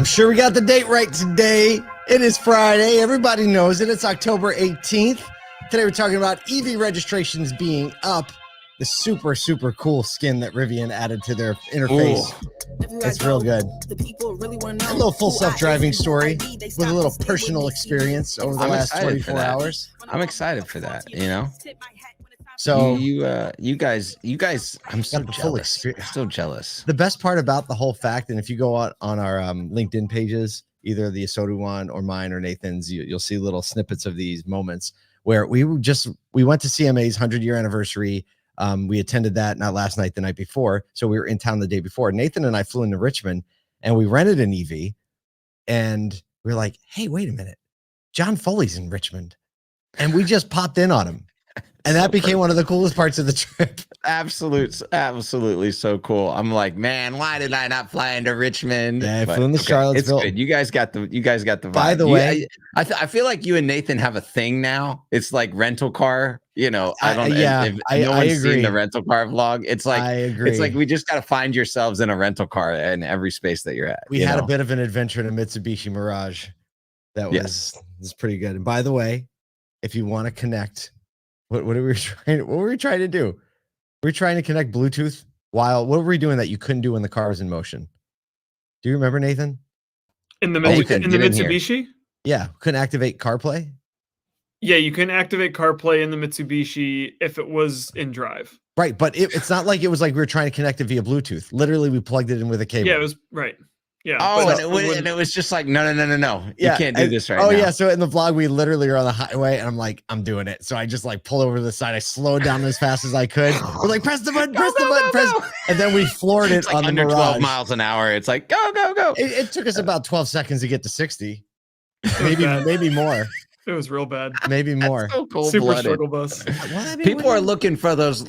I'm sure we got the date right today. It is Friday. Everybody knows it. It's October 18th. Today we're talking about EV registrations being up. The super, super cool skin that Rivian added to their interface. Ooh, it's real good. A little full self-driving story with a little personal experience over the last 24 hours. I'm excited for that, you know? So you guys, I'm so jealous. I'm so jealous. The best part about the whole fact, and if you go out on our LinkedIn pages, either the ASOTU one or mine or Nathan's, you'll see little snippets of these moments where we went to CMA's 100-year anniversary. We attended that not last night, the night before. So we were in town the day before. Nathan and I flew into Richmond and we rented an EV, and we were like, hey, wait a minute. John Foley's in Richmond. And we just popped in on him. And that became one of the coolest parts of the trip. Absolutely so cool. I'm like, man, why did I not fly into Richmond? Yeah, I flew into Charlottesville. It's good. You guys got the vibe. By the way, I feel like you and Nathan have a thing now. It's like rental car. You know, I don't. If no one's seen the rental car vlog, it's like I agree. It's like we just got to find yourselves in a rental car in every space that you're at. We had a bit of an adventure in a Mitsubishi Mirage. That was pretty good. And by the way, if you want to connect. What were we trying to do? We were trying to connect Bluetooth what were we doing that you couldn't do when the car was in motion? Do you remember, Nathan? In the Mitsubishi? Yeah, couldn't activate CarPlay? Yeah, you can activate CarPlay in the Mitsubishi if it was in drive. Right, but it's not like it was like we were trying to connect it via Bluetooth. Literally, we plugged it in with a cable. Yeah, it was right. Yeah. Oh, and it was just like, no. You can't do this right now. Oh, yeah. So in the vlog, we literally are on the highway and I'm like, I'm doing it. So I just like pull over to the side. I slowed down as fast as I could. We're like, press the button, press. And then we floored it like on under the Mirage. 12 miles an hour. It's like, go. It took us about 12 seconds to get to 60. Maybe more. It was real bad. Maybe more. So Super struggle bus. People are looking for those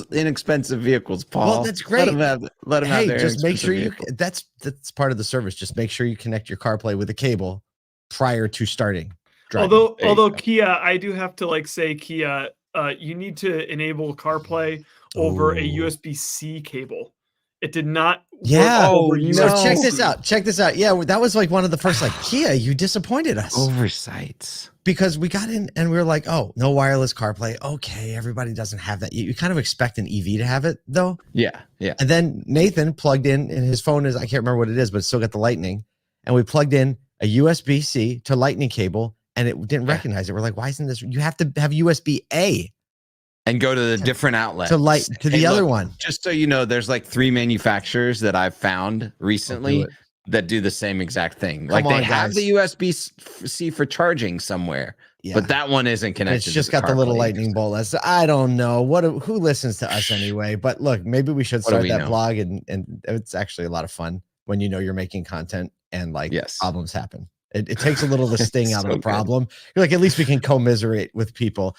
inexpensive vehicles, Paul. Well, that's great. Let them have their just make sure vehicle. that's part of the service. Just make sure you connect your CarPlay with a cable prior to starting driving. Although Kia, I do have to say Kia, you need to enable CarPlay over a USB-C cable. It did not. Yeah. Oh, no. So check this out. Yeah, that was like one of the first Kia, you disappointed us. Oversights. Because we got in and we were like, oh, no wireless CarPlay. Okay, everybody doesn't have that. You kind of expect an EV to have it though. Yeah. And then Nathan plugged in, and his phone I can't remember what it is, but it's still got the Lightning. And we plugged in a USB-C to Lightning cable, and it didn't recognize it. We're like, why isn't this? You have to have USB-A. And go to the different outlet to the other one. Just so you know, there's like 3 manufacturers that I've found recently that do the same exact thing. Like they have the USB-C for charging somewhere, but that one isn't connected. It's just got the little lightning bolt. I don't know who listens to us anyway. But look, maybe we should start that blog, and it's actually a lot of fun when you know you're making content and problems happen. It takes a little of the sting out of the problem. You're like, at least we can commiserate with people.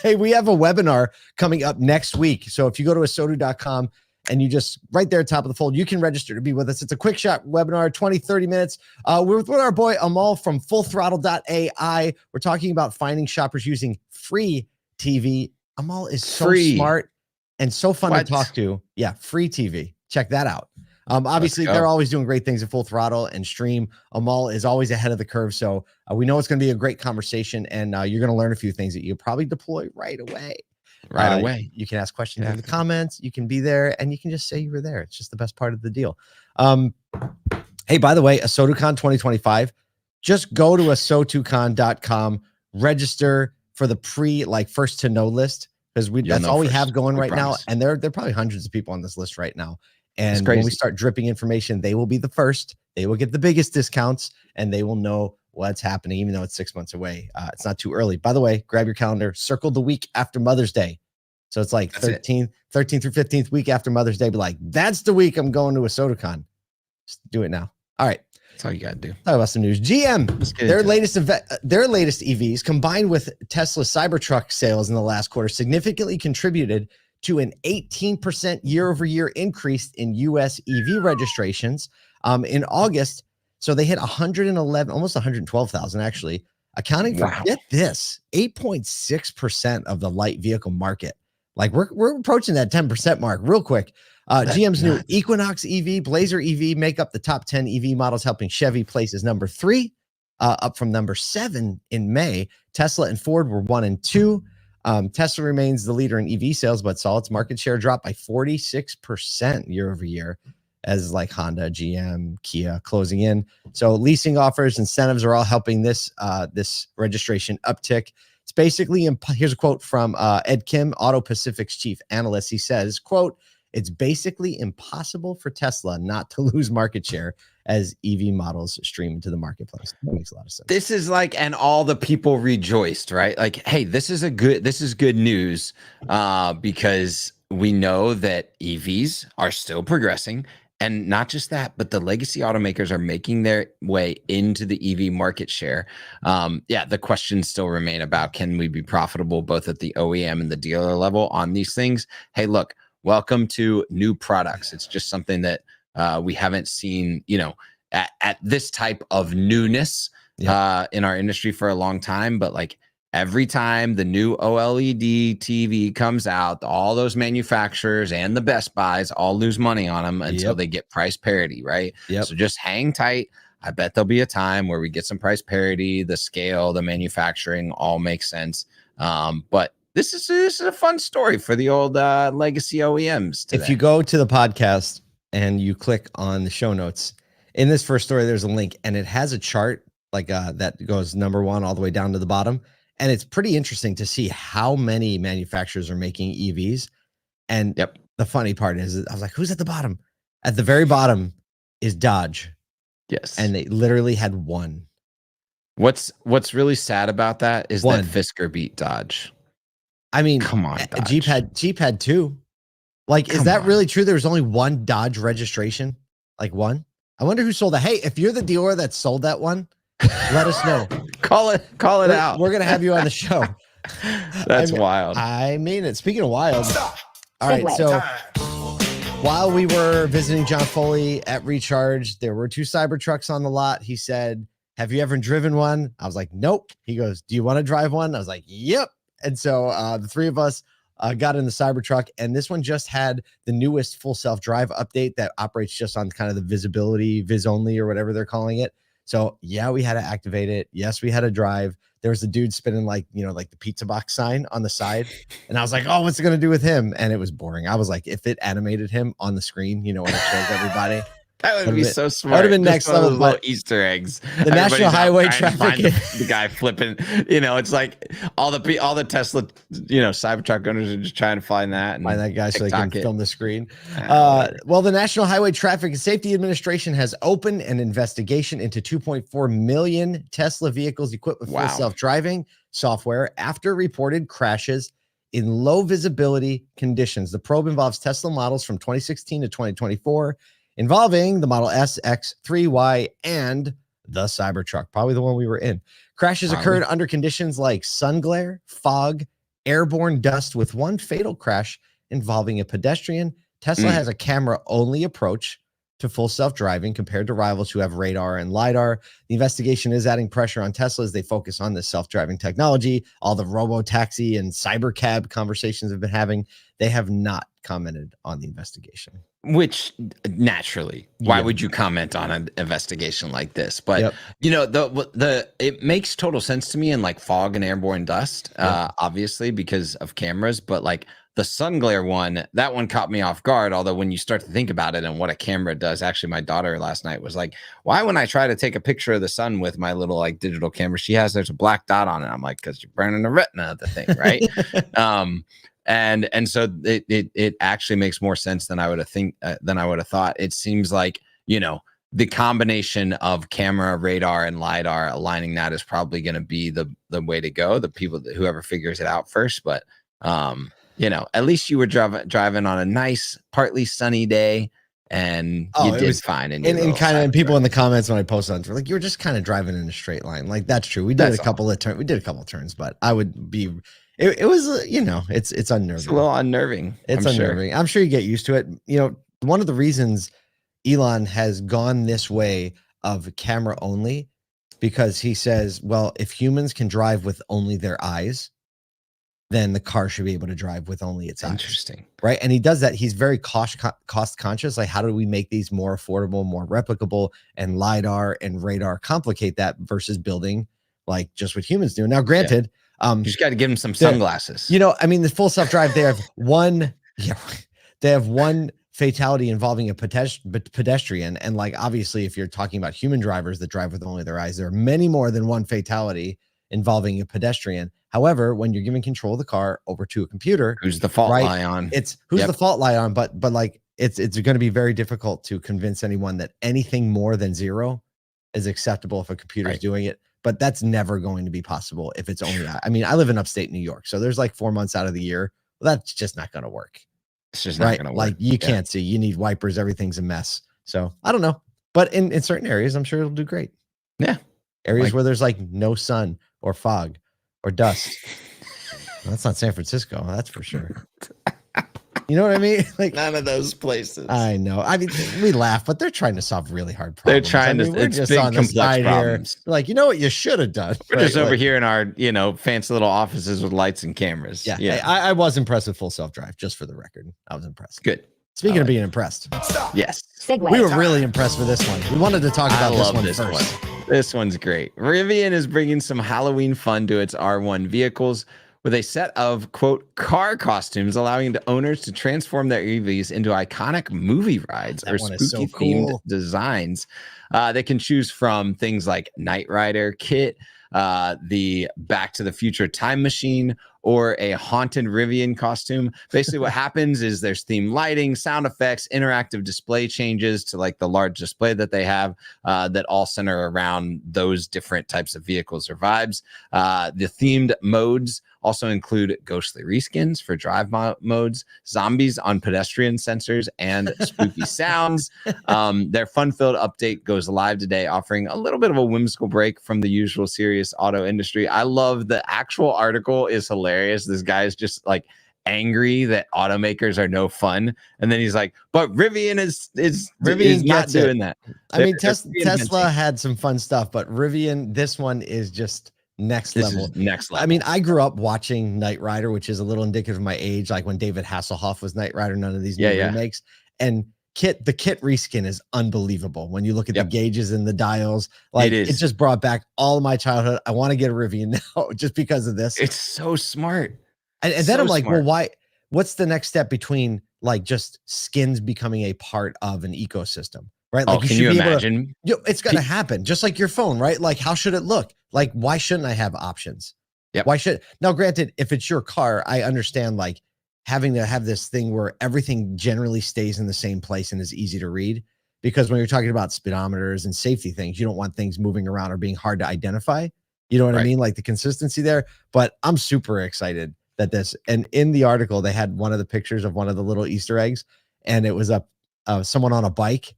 Hey, we have a webinar coming up next week. So if you go to ASOTU.com and you just right there at top of the fold, you can register to be with us. It's a quick shot webinar, 20, 30 minutes. We're with our boy Amal from fullthrottle.ai. We're talking about finding shoppers using free TV. Amal is so smart and so fun to talk to. Yeah, free TV. Check that out. Obviously, they're always doing great things at Full Throttle and Stream. Amal is always ahead of the curve. So we know it's going to be a great conversation, and you're going to learn a few things that you'll probably deploy right away. You can ask questions in the comments. You can be there, and you can just say you were there. It's just the best part of the deal. Hey, by the way, ASOTUCon 2025, just go to ASOTUCon.com, register for the first to know list, because that's all we have going right now. And there are probably hundreds of people on this list right now. And when we start dripping information, they will be the first. They will get the biggest discounts, and they will know what's happening, even though it's 6 months away. It's not too early. By the way, grab your calendar, circle the week after Mother's Day. So it's like 13th through 15th week after Mother's Day. Be like, that's the week I'm going to ASOTUCon. Just do it now. All right. That's all you got to do. Talk about some news. GM, their latest EVs combined with Tesla's Cybertruck sales in the last quarter significantly contributed to an 18% year-over-year increase in U.S. EV registrations in August. So they hit 111, almost 112,000 actually, accounting for, get this, 8.6% of the light vehicle market. Like we're approaching that 10% mark real quick. GM's new Equinox EV, Blazer EV make up the top 10 EV models, helping Chevy place as number 3, up from number 7 in May. Tesla and Ford were 1 and 2. Tesla remains the leader in EV sales, but saw its market share drop by 46% year over year, as like Honda, GM, Kia closing in. So leasing offers, incentives are all helping this registration uptick. It's basically, here's a quote from Ed Kim, Auto Pacific's chief analyst. He says, quote, "It's basically impossible for Tesla not to lose market share as EV models stream into the marketplace." That makes a lot of sense. This is like, and all the people rejoiced, right? Like, hey, this is good news, because we know that EVs are still progressing. And not just that, but the legacy automakers are making their way into the EV market share. The questions still remain about, can we be profitable both at the OEM and the dealer level on these things? Hey, look, welcome to new products. It's just something that we haven't seen, at this type of newness in our industry for a long time. But like every time the new OLED TV comes out, all those manufacturers and the Best Buys all lose money on them until they get price parity, right? So just hang tight. I bet there'll be a time where we get some price parity, the scale, the manufacturing all makes sense. But this is a fun story for the old legacy OEMs today. If you go to the podcast and you click on the show notes, in this first story, there's a link and it has a chart like that goes number 1 all the way down to the bottom. And it's pretty interesting to see how many manufacturers are making EVs. And the funny part is, I was like, who's at the bottom? At the very bottom is Dodge. Yes. And they literally had 1. What's really sad about that is that Fisker beat Dodge. I mean, come on, Dodge. Jeep had 2. Like, is that really true? There was only 1 Dodge registration? Like 1? I wonder who sold that. Hey, if you're the dealer that sold that one, let us know. Call it out. We're going to have you on the show. That's wild. I mean it. Speaking of wild. All right. So while we were visiting John Foley at Recharge, there were 2 Cybertrucks on the lot. He said, "Have you ever driven one?" I was like, "Nope." He goes, "Do you want to drive one?" I was like, "Yep." And so the 3 of us got in the Cybertruck, and this one just had the newest full self-drive update that operates just on kind of the visibility, vis only, or whatever they're calling it. So yeah, we had to activate it. Yes, we had to drive. There was a dude spinning like the pizza box sign on the side. And I was like, oh, what's it going to do with him? And it was boring. I was like, if it animated him on the screen, when it shows everybody. That would be so smart. That would have been next level. Little Easter eggs. The National Highway Traffic. The guy flipping. It's like all the Tesla, Cybertruck owners are just trying to find that. And find that guy so they can film the screen. Well, the National Highway Traffic and Safety Administration has opened an investigation into 2.4 million Tesla vehicles equipped with full self-driving software after reported crashes in low visibility conditions. The probe involves Tesla models from 2016 to 2024. Involving the Model S, X, 3Y, and the Cybertruck, probably the one we were in. Crashes occurred under conditions like sun glare, fog, airborne dust, with one fatal crash involving a pedestrian. Tesla has a camera-only approach to full self-driving compared to rivals who have radar and LiDAR. The investigation is adding pressure on Tesla as they focus on this self-driving technology. All the robo-taxi and cybercab conversations have been having. They have not commented on the investigation. Which naturally, why would you comment on an investigation like this? But it makes total sense to me in like fog and airborne dust, obviously because of cameras. But like the sun glare one, that one caught me off guard. Although when you start to think about it and what a camera does, actually, my daughter last night was like, "Why when I try to take a picture of the sun with my little like digital camera, there's a black dot on it?" I'm like, "Because you're burning the retina of the thing, right?" And so it actually makes more sense than I would have thought. It seems like, the combination of camera, radar, and LiDAR aligning that is probably going to be the way to go. Whoever figures it out first. But, at least you were driving on a nice, partly sunny day. And you did fine. And kind of people in the comments when I posted on, were like, you were just kind of driving in a straight line. Like, that's true. We did a couple of turns, but I would be. It was, it's unnerving. It's a little unnerving. It's unnerving. Sure. I'm sure you get used to it. One of the reasons Elon has gone this way of camera only, because he says, well, if humans can drive with only their eyes, then the car should be able to drive with only its eyes. Interesting. Right. And he does that. He's very cost conscious. Like, how do we make these more affordable, more replicable, and LiDAR and radar complicate that versus building like just what humans do. Now, granted, you just got to give him some sunglasses. You know, I mean, the full self-drive, they have one fatality involving a pedestrian. And like, obviously, if you're talking about human drivers that drive with only their eyes, there are many more than one fatality involving a pedestrian. However, when you're giving control of the car over to a computer, who's the fault lie on? It's the fault lie on, but like it's going to be very difficult to convince anyone that anything more than 0 is acceptable if a computer is doing it. But that's never going to be possible if it's only, I mean, I live in upstate New York, so there's like 4 months out of the year. Well, that's just not going to work. It's just not going to work. Like you can't see, you need wipers. Everything's a mess. So I don't know, but in certain areas, I'm sure it'll do great. Yeah. Areas where there's like no sun or fog or dust. Well, that's not San Francisco. That's for sure. You know what I mean? Like none of those places. I know. I mean, we laugh, but they're trying to solve really hard problems. They're trying to. We're just big, on the side problems. Here. Like, you know what you should have done. We're just over here in our, fancy little offices with lights and cameras. Yeah. Hey, I was impressed with full self-drive, just for the record. I was impressed. Good. Speaking of being impressed. Yes. We were really impressed with this one. We wanted to talk about this one first. This one's great. Rivian is bringing some Halloween fun to its R1 vehicles with a set of, quote, car costumes, allowing the owners to transform their EVs into iconic movie rides or spooky themed designs. They can choose from things like Knight Rider kit, the Back to the Future time machine, or a haunted Rivian costume. Basically what happens is there's themed lighting, sound effects, interactive display changes to like the large display that they have that all center around those different types of vehicles or vibes. The themed modes also include ghostly reskins for drive modes, zombies on pedestrian sensors, and spooky sounds. Their fun-filled update goes live today, offering a little bit of a whimsical break from the usual serious auto industry. I love the actual article is hilarious. This guy is just like angry that automakers are no fun, and then he's like, "But Rivian is not doing that." I mean, Tesla had some fun stuff, but Rivian, this one is just next level. I mean, I grew up watching Knight Rider, which is a little indicative of my age. Like when David Hasselhoff was Knight Rider, none of these new remakes. And the kit reskin is unbelievable. When you look at the gauges and the dials, like it just brought back all of my childhood. I want to get a Rivian now just because of this. It's so smart. And then I'm like, well, why? What's the next step between like just skins becoming a part of an ecosystem? Right? Like can you imagine? It's going to happen just like your phone, right? Like, how should it look? Like, why shouldn't I have options? Why should? Now, granted, if it's your car, I understand like having to have this thing where everything generally stays in the same place and is easy to read. Because when you're talking about speedometers and safety things, you don't want things moving around or being hard to identify. You know what I mean? Like the consistency there. But I'm super excited that and in the article, they had one of the pictures of one of the little Easter eggs, and it was someone on a bike.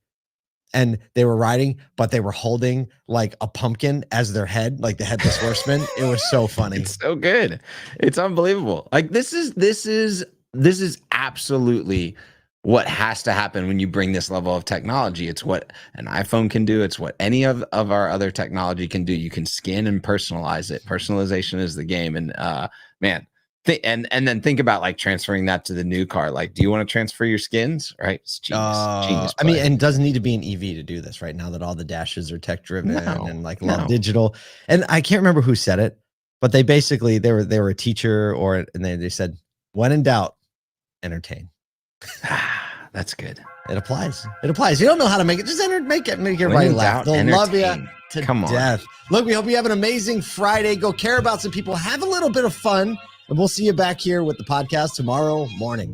And they were riding, but they were holding like a pumpkin as their head, like the headless horseman. It was so funny. It's so good. It's unbelievable. Like this is absolutely what has to happen when you bring this level of technology. It's what an iPhone can do. It's what any of our other technology can do. You can skin and personalize it. Personalization is the game. And man, and then think about like transferring that to the new car. Like, do you want to transfer your skins? Right? It's genius. I mean, and it doesn't need to be an EV to do this right now that all the dashes are tech driven and like love digital. And I can't remember who said it, but they basically they were a teacher and they said, when in doubt, entertain. That's good. It applies. You don't know how to make it. Just make everybody laugh. They'll love you to death. Look, we hope you have an amazing Friday. Go care about some people. Have a little bit of fun. And we'll see you back here with the podcast tomorrow morning.